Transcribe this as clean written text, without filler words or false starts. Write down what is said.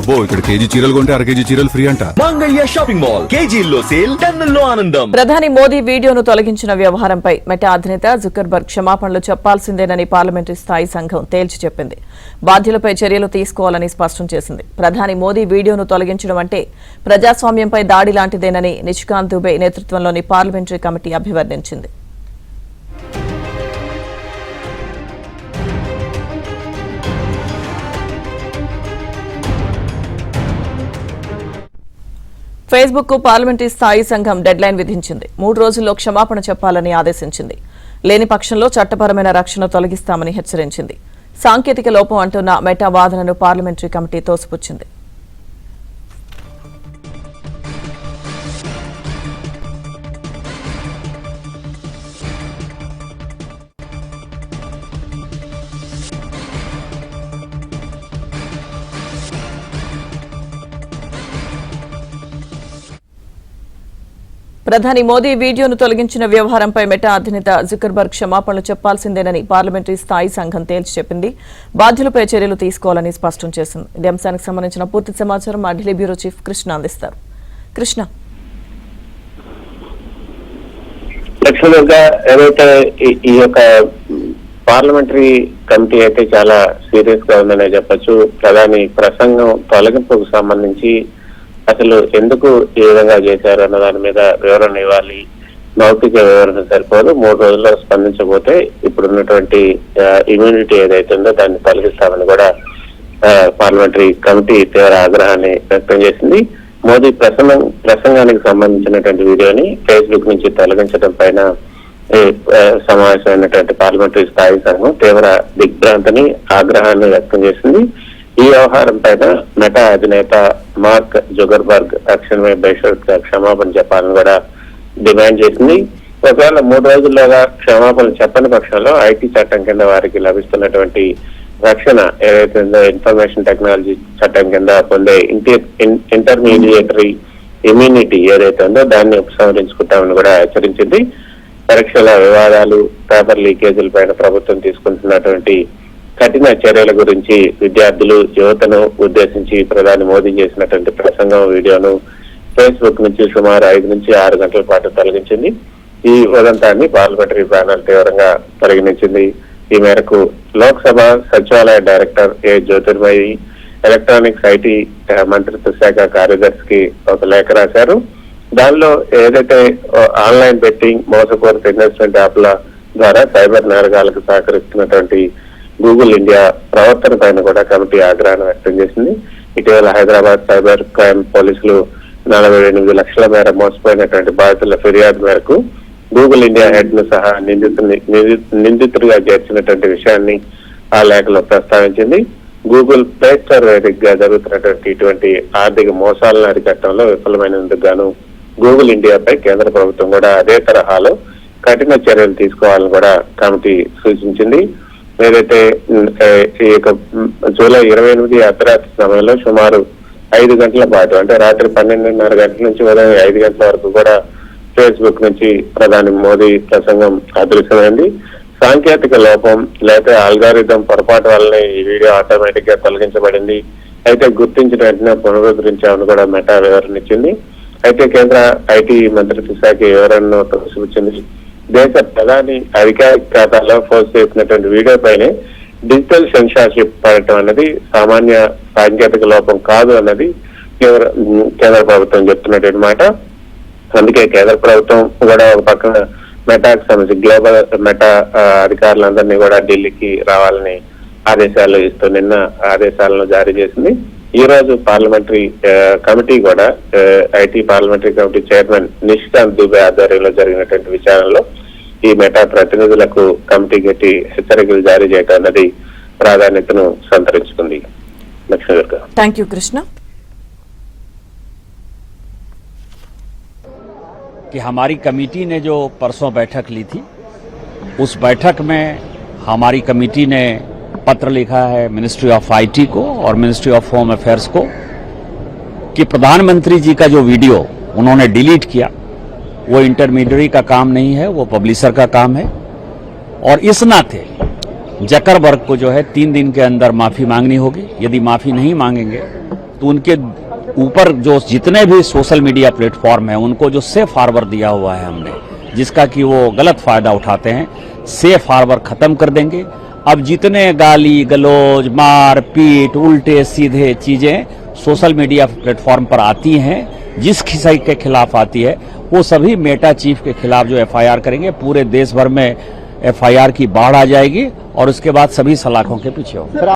అబ్బో ఇక్కడ కేజీ చీరలు కొంటే అర కేజీ చీరలు ఫ్రీ అంట. మంగళ్య షాపింగ్ మాల్ కేజీల్లో సేల్, టన్నుల్లో ఆనందం. ప్రధాని మోదీ వీడియోను తొలగించిన వ్యవహారంపై మెటా అధినేత జుకర్బర్గ్ క్షమాపణలు చెప్పాల్సిందేనని పార్లమెంటరీ స్థాయి సంఘం తేల్చి చెప్పింది. బాధ్యులపై చర్యలు తీసుకోవాలని స్పష్టం చేసింది. ప్రధాని మోదీ వీడియోను తొలగించడం అంటే ప్రజాస్వామ్యంపై దాడి లాంటిదేనని నిషికాంత్ దుబే నేతృత్వంలోని పార్లమెంటరీ కమిటీ అభివర్ణించింది. ఫేస్బుక్ కు పార్లమెంటరీ స్థాయి సంఘం డెడ్లైన్ విధించింది. 3 రోజుల్లో క్షమాపణ చెప్పాలని ఆదేశించింది. లేని పక్షంలో చట్టపరమైన రక్షణ తొలగిస్తామని హెచ్చరించింది. సాంకేతిక లోపం అంటున్న మెటా వాదనను పార్లమెంటరీ కమిటీ తోసిపుచ్చింది. ప్రధాని మోదీ వీడియోను తొలగించిన వ్యవహారంపై మెటా అధినేత జుకర్బర్గ్ క్షమాపణలు చెప్పాల్సిందేనని పార్లమెంటరీ స్థాయి సంఘం తేల్చి చెప్పింది. బాధ్యులపై చర్యలు తీసుకోవాలని స్పష్టం చేసింది. ఈ అంశానికి సంబంధించిన పూర్తి సమాచారం మా ఢిల్లీ బ్యూరో చీఫ్ కృష్ణ అందిస్తారు. కృష్ణ, లక్ష్మణ్ ఏదైతే ఈ యొక్క పార్లమెంటరీ కమిటీ అయితే చాలా సీరియస్ గా ఉందనే చెప్పొచ్చు. ప్రధాని ప్రసంగం తొలగింపుకు సంబంధించి అసలు ఎందుకు ఈ విధంగా చేశారు అన్న దాని మీద వివరణ ఇవ్వాలి. మౌఖిక వివరణ సరిపోదు. 3 రోజుల్లో స్పందించబోతే ఇప్పుడున్నటువంటి ఇమ్యూనిటీ ఏదైతే ఉందో దాన్ని తొలగిస్తామని కూడా పార్లమెంటరీ కమిటీ తీవ్ర ఆగ్రహాన్ని వ్యక్తం చేసింది. మోదీ ప్రసంగానికి సంబంధించినటువంటి వీడియోని ఫేస్బుక్ నుంచి తొలగించడం పైన సమావేశమైనటువంటి పార్లమెంటరీ స్థాయి సంఘం తీవ్ర దిగ్భ్రాంతిని, ఆగ్రహాన్ని వ్యక్తం చేసింది. ఈ వ్యవహారం పైన మెటా అధినేత మార్క్ జుకర్బర్గ్ తక్షణమే బహిష్కృత క్షమాపణ చెప్పాలని కూడా డిమాండ్ చేసింది. ఒకవేళ 3 రోజుల్లోగా క్షమాపణ చెప్పని పక్షంలో ఐటీ చట్టం కింద వారికి లభిస్తున్నటువంటి రక్షణ ఏదైతే ఉందో, ఇన్ఫర్మేషన్ టెక్నాలజీ చట్టం కింద పొందే ఇంటర్మీడియటరీ ఇమ్యూనిటీ ఏదైతే ఉందో దాన్ని ఉపసంహరించుకుంటామని కూడా హెచ్చరించింది. పరీక్షల వివాదాలు, పేపర్ లీకేజీల పైన ప్రభుత్వం తీసుకుంటున్నటువంటి కఠిన చర్యల గురించి విద్యార్థులు, యువతను ఉద్దేశించి ప్రధాని మోదీ చేసినటువంటి ప్రసంగం వీడియోను ఫేస్బుక్ నుంచి సుమారు 5 నుంచి 6 గంటల పాటు తొలగించింది. ఈ ఉదంతాన్ని పార్లమెంటరీ ప్యానెల్ తీవ్రంగా పరిగణించింది. ఈ మేరకు లోక్సభ సచివాలయ director A Jyotirmayi electronics IT మంత్రిత్వ శాఖ కార్యదర్శికి ఒక లేఖ రాశారు. దానిలో ఏదైతే ఆన్లైన్ బెట్టింగ్, మోసపూరిత ఇన్వెస్ట్మెంట్ యాప్ల ద్వారా సైబర్ నేరగాలకు సహకరిస్తున్నటువంటి గూగుల్ ఇండియా ప్రవర్తన పైన కూడా కమిటీ ఆగ్రహాన్ని వ్యక్తం చేసింది. ఇటీవల హైదరాబాద్ సైబర్ క్రైమ్ పోలీసులు 48 లక్షల మేర మోసపోయినటువంటి బాధితుల ఫిర్యాదు మేరకు గూగుల్ ఇండియా హెడ్ ను సహా నిందితుడిగా చేర్చినటువంటి విషయాన్ని ఆ లేఖలో ప్రస్తావించింది. గూగుల్ ప్లే స్టోర్ వేదికగా జరుగుతున్నటువంటి ఇటువంటి ఆర్థిక మోసాలను అరికట్టడంలో విఫలమైనందుకు గాను గూగుల్ ఇండియాపై కేంద్ర ప్రభుత్వం కూడా అదే తరహాలో కఠిన చర్యలు తీసుకోవాలని కూడా కమిటీ సూచించింది. ఏదైతే ఈ యొక్క జూలై 28 అర్ధరాత్రి సమయంలో సుమారు 5 గంటల పాటు, అంటే రాత్రి 12:30 గంటల నుంచి ఉదయం 5 గంటల వరకు కూడా ఫేస్బుక్ నుంచి ప్రధాని మోదీ ప్రసంగం అదృశ్యమైంది. సాంకేతిక లోపం లేదా ఆల్గారిథం పొరపాటు వల్లనే ఈ వీడియో ఆటోమేటిక్ గా తొలగించబడింది. అయితే గుర్తించిన వెంటనే పునరుద్ధరించామని కూడా మెటా వివరణ ఇచ్చింది. అయితే కేంద్ర ఐటీ మంత్రిత్వ శాఖ వివరణను తోసిపుచ్చింది. దేశ ప్రధాని అధికారిక ఖాతాలో పోస్ట్ చేసినటువంటి వీడియో పైనే డిజిటల్ సెన్సార్షిప్ పడటం అన్నది సామాన్య సాంకేతిక లోపం కాదు అన్నది కేంద్ర ప్రభుత్వం చెప్తున్నటువంటి మాట. అందుకే కేంద్ర ప్రభుత్వం కూడా ఒక పక్కన మెటాకు సంబంధించి గ్లోబల్ మెటా అధికారులందరినీ కూడా ఢిల్లీకి రావాలని ఆదేశాలు ఇస్తూ నిన్న ఆదేశాలను జారీ చేసింది. ఈ రోజు పార్లమెంటరీ కమిటీ కూడా IT parliamentary committee chairman Nishikant Dubey ఆధ్వర్యంలో జరిగినటువంటి విచారణలో ఈ మెటా ప్రతినిధులకు కమిటీ గట్టి హెచ్చరికలు జారీ చేయడం అన్నది ప్రాధాన్యతను సంతరించుకుంది. లక్ష్మణ్ గారు, థ్యాంక్ యూ కృష్ణ. कि हमारी कमेटी ने जो परसों बैठक ली थी, उस बैठक में हमारी कमेटी ने पत्र लिखा है मिनिस्ट्री ऑफ आईटी को और मिनिस्ट्री ऑफ होम अफेयर्स को कि प्रधानमंत्री जी का जो वीडियो उन्होंने डिलीट किया वो इंटरमीडियरी का काम नहीं है, वो पब्लिशर का काम है। और इस नाते जकरबर्ग को जो है 3 दिन के अंदर माफी मांगनी होगी। यदि माफी नहीं मांगेंगे तो उनके ऊपर जो जितने भी सोशल मीडिया प्लेटफॉर्म हैं उनको जो सेफ हार्बर दिया हुआ है हमने, जिसका कि वो गलत फायदा उठाते हैं, सेफ हार्बर खत्म कर देंगे। अब जितने गाली गलौज मार पीट उल्टे सीधे चीजें सोशल मीडिया प्लेटफॉर्म पर आती हैं, जिस किसी के खिलाफ आती है, वो सभी मेटा चीफ के खिलाफ जो एफआईआर करेंगे, पूरे देश भर में एफआईआर की बाढ़ आ जाएगी और उसके बाद सभी सलाखों के पीछे होंगे।